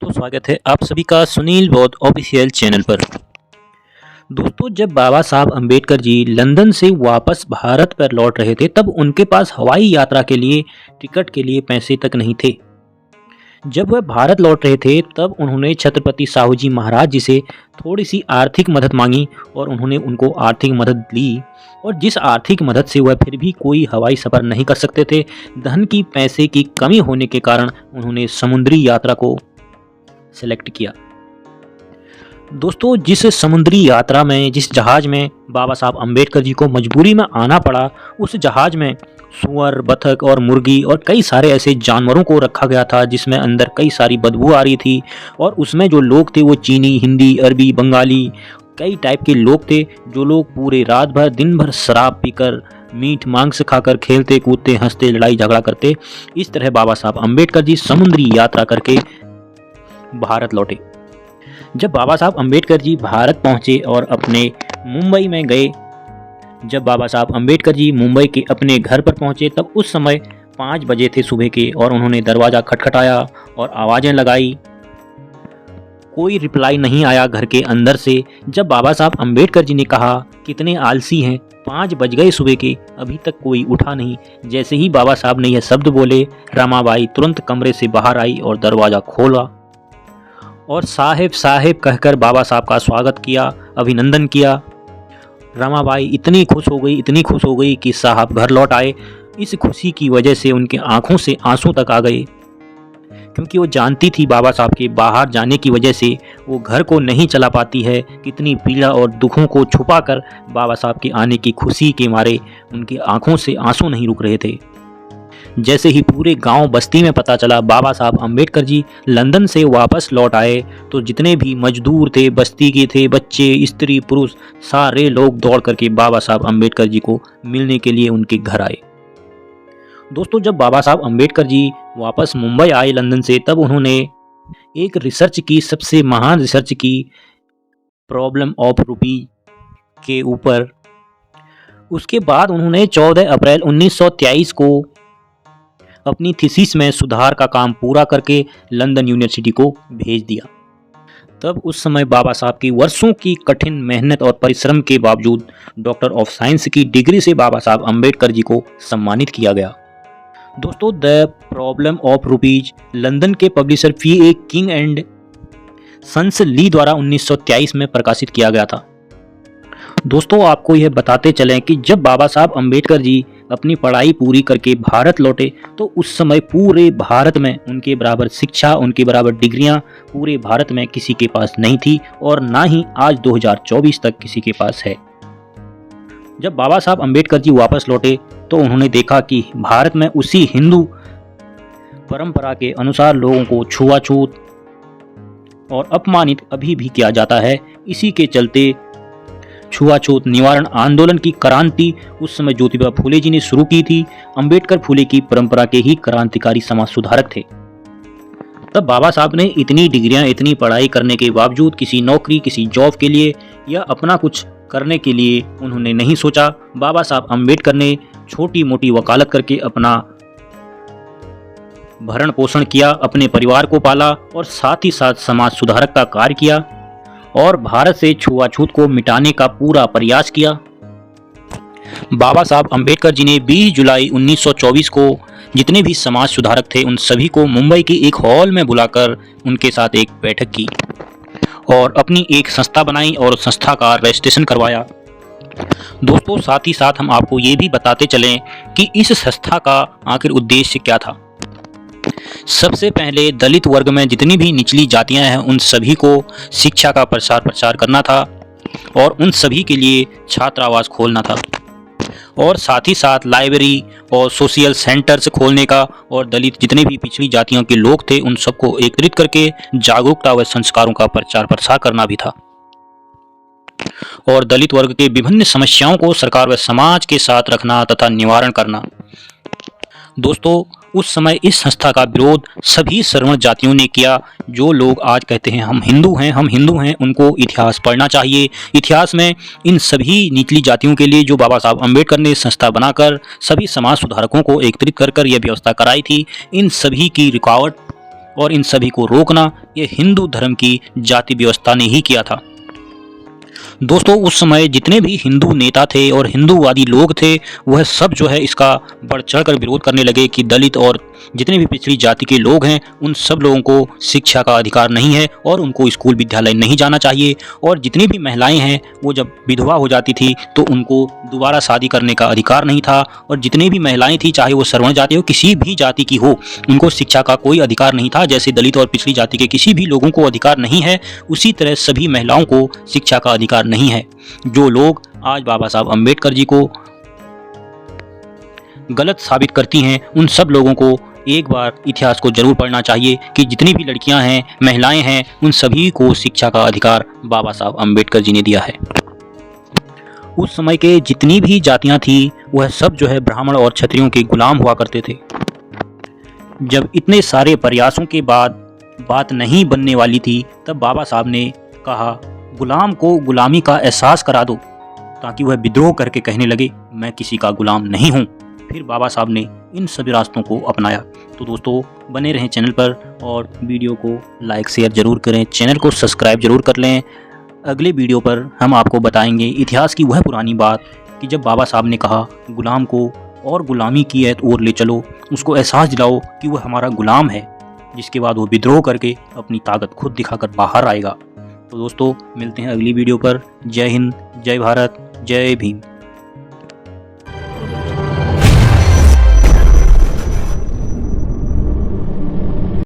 दोस्तों स्वागत है आप सभी का सुनील बौद्ध ऑफिशियल चैनल पर। दोस्तों जब बाबा साहब अंबेडकर जी लंदन से वापस भारत पर लौट रहे थे तब उनके पास हवाई यात्रा के लिए टिकट के लिए पैसे तक नहीं थे। जब वह भारत लौट रहे थे तब उन्होंने छत्रपति साहू जी महाराज जी से थोड़ी सी आर्थिक मदद मांगी और उन्होंने उनको आर्थिक मदद ली। और जिस आर्थिक मदद से वह फिर भी कोई हवाई सफ़र नहीं कर सकते थे, धन की पैसे की कमी होने के कारण उन्होंने समुद्री यात्रा को सेलेक्ट किया। दोस्तों जिस समुद्री यात्रा में जिस जहाज़ में बाबा साहब अंबेडकर जी को मजबूरी में आना पड़ा, उस जहाज़ में सूअर, बतख और मुर्गी और कई सारे ऐसे जानवरों को रखा गया था जिसमें अंदर कई सारी बदबू आ रही थी। और उसमें जो लोग थे वो चीनी, हिंदी, अरबी, बंगाली कई टाइप के लोग थे, जो लोग पूरे रात भर दिन भर शराब पीकर, मीट मांस खाकर खेलते कूदते हंसते लड़ाई झगड़ा करते। इस तरह बाबा साहब अंबेडकर जी समुद्री यात्रा करके भारत लौटे। जब बाबा साहब अंबेडकर जी भारत पहुंचे और अपने मुंबई में गए, जब बाबा साहब अंबेडकर जी मुंबई के अपने घर पर पहुंचे तब उस समय 5 बजे थे सुबह के और उन्होंने दरवाज़ा खटखटाया और आवाज़ें लगाई। कोई रिप्लाई नहीं आया घर के अंदर से। जब बाबा साहब अंबेडकर जी ने कहा कितने आलसी हैं, 5 बज गए सुबह के, अभी तक कोई उठा नहीं। जैसे ही बाबा साहब ने यह शब्द बोले, रमाबाई तुरंत कमरे से बाहर आई और दरवाज़ा खोला और साहेब साहेब कहकर बाबा साहब का स्वागत किया, अभिनंदन किया। रमाबाई इतनी खुश हो गई कि साहब घर लौट आए। इस खुशी की वजह से उनके आंखों से आंसू तक आ गए, क्योंकि वो जानती थी बाबा साहब के बाहर जाने की वजह से वो घर को नहीं चला पाती है। कितनी पीड़ा और दुखों को छुपाकर बाबा साहब के आने की खुशी के मारे उनकी आंखों से आंसू नहीं रुक रहे थे। जैसे ही पूरे गांव बस्ती में पता चला बाबा साहब अंबेडकर जी लंदन से वापस लौट आए, तो जितने भी मजदूर थे, बस्ती के थे, बच्चे, स्त्री, पुरुष, सारे लोग दौड़ करके बाबा साहब अंबेडकर जी को मिलने के लिए उनके घर आए। दोस्तों जब बाबा साहब अंबेडकर जी वापस मुंबई आए लंदन से, तब उन्होंने एक रिसर्च की, सबसे महान रिसर्च की, प्रॉब्लम ऑफ रूपी के ऊपर। उसके बाद उन्होंने 14 अप्रैल 1923 को अपनी थीसिस में सुधार का काम पूरा करके लंदन यूनिवर्सिटी को भेज दिया। तब उस समय बाबा साहब की वर्षों की कठिन मेहनत और परिश्रम के बावजूद डॉक्टर ऑफ साइंस की डिग्री से बाबा साहब अंबेडकर जी को सम्मानित किया गया। दोस्तों the problem of rupees London के publisher P A. King and sons ली द्वारा 1923 में प्रकाशित किया गया था। दोस्तों आपको यह बताते चलें कि जब बाबा साहब अंबेडकर जी अपनी पढ़ाई पूरी करके भारत लौटे तो उस समय पूरे भारत में उनके बराबर शिक्षा, उनके बराबर डिग्रियां पूरे भारत में किसी के पास नहीं थी और ना ही आज 2024 तक किसी के पास है। जब बाबा साहब अंबेडकर जी वापस लौटे तो उन्होंने देखा कि भारत में उसी हिंदू परंपरा के अनुसार लोगों को छुआछूत और अपमानित अभी भी किया जाता है। इसी के चलते छुआछूत निवारण आंदोलन की क्रांति उस समय ज्योतिबा फूले जी ने शुरू की थी। अंबेडकर फूले की परंपरा के ही क्रांतिकारी समाज सुधारक थे। तब बाबा साहब ने इतनी डिग्रियां, इतनी पढ़ाई करने के बावजूद किसी नौकरी, किसी जॉब के लिए या अपना कुछ करने के लिए उन्होंने नहीं सोचा। बाबा साहब अंबेडकर ने छोटी मोटी वकालत करके अपना भरण पोषण किया, अपने परिवार को पाला और साथ ही साथ समाज सुधारक का कार्य किया और भारत से छुआछूत को मिटाने का पूरा प्रयास किया। बाबा साहब अंबेडकर जी ने 20 जुलाई 1924 को जितने भी समाज सुधारक थे उन सभी को मुंबई के एक हॉल में बुलाकर उनके साथ एक बैठक की और अपनी एक संस्था बनाई और संस्था का रजिस्ट्रेशन करवाया। दोस्तों साथ ही साथ हम आपको ये भी बताते चलें कि इस संस्था का आखिर उद्देश्य क्या था। सबसे पहले दलित वर्ग में जितनी भी निचली जातियां हैं उन सभी को शिक्षा का प्रसार करना था और उन सभी के लिए छात्रावास खोलना था और साथ ही साथ लाइब्रेरी और सोशल सेंटर्स खोलने का और दलित जितने भी पिछड़ी जातियों के लोग थे उन सबको एकत्रित करके जागरूकता व संस्कारों का प्रसार करना भी था और दलित वर्ग के विभिन्न समस्याओं को सरकार व समाज के साथ रखना तथा निवारण करना। दोस्तों उस समय इस संस्था का विरोध सभी सवर्ण जातियों ने किया। जो लोग आज कहते हैं हम हिंदू हैं, उनको इतिहास पढ़ना चाहिए। इतिहास में इन सभी निचली जातियों के लिए जो बाबा साहब अंबेडकर ने संस्था बनाकर सभी समाज सुधारकों को एकत्रित कर यह व्यवस्था कराई थी, इन सभी की रुकावट और इन सभी को रोकना ये हिंदू धर्म की जाति व्यवस्था ने ही किया था। दोस्तों उस समय जितने भी हिंदू नेता थे और हिंदूवादी लोग थे वह सब जो है इसका बढ़ चढ़कर विरोध करने लगे कि दलित और जितने भी पिछड़ी जाति के लोग हैं उन सब लोगों को शिक्षा का अधिकार नहीं है और उनको स्कूल विद्यालय नहीं जाना चाहिए। और जितनी भी महिलाएं हैं वो जब विधवा हो जाती थी तो उनको दोबारा शादी करने का अधिकार नहीं था। और जितनी भी महिलाएं थी चाहे वो सवर्ण जाति हो किसी भी जाति की हो उनको शिक्षा का कोई अधिकार नहीं था। जैसे दलित और पिछड़ी जाति के किसी भी लोगों को अधिकार नहीं है उसी तरह सभी महिलाओं को शिक्षा का अधिकार नहीं है। जो लोग आज बाबा साहब अम्बेडकर जी को गलत साबित करती हैं उन सब लोगों को एक बार इतिहास को जरूर पढ़ना चाहिए कि जितनी भी लड़कियां हैं महिलाएं हैं उन सभी को शिक्षा का अधिकार बाबा साहब अम्बेडकर जी ने दिया है। उस समय के जितनी भी जातियां थी वह सब जो है ब्राह्मण और क्षत्रियों के गुलाम हुआ करते थे। जब इतने सारे प्रयासों के बाद बात नहीं बनने वाली थी तब बाबा साहब ने कहा गुलाम को गुलामी का एहसास करा दो ताकि वह विद्रोह करके कहने लगे मैं किसी का गुलाम नहीं हूँ। फिर बाबा साहब ने इन सभी रास्तों को अपनाया। तो दोस्तों बने रहें चैनल पर और वीडियो को लाइक शेयर जरूर करें, चैनल को सब्सक्राइब जरूर कर लें। अगले वीडियो पर हम आपको बताएंगे इतिहास की वह पुरानी बात कि जब बाबा साहब ने कहा गुलाम को और गुलामी की ऐत ओर ले चलो, उसको एहसास दिलाओ कि वह हमारा गुलाम है, जिसके बाद वो विद्रोह करके अपनी ताकत खुद दिखाकर बाहर आएगा। तो दोस्तों मिलते हैं अगली वीडियो पर। जय हिंद, जय भारत, जय भीम।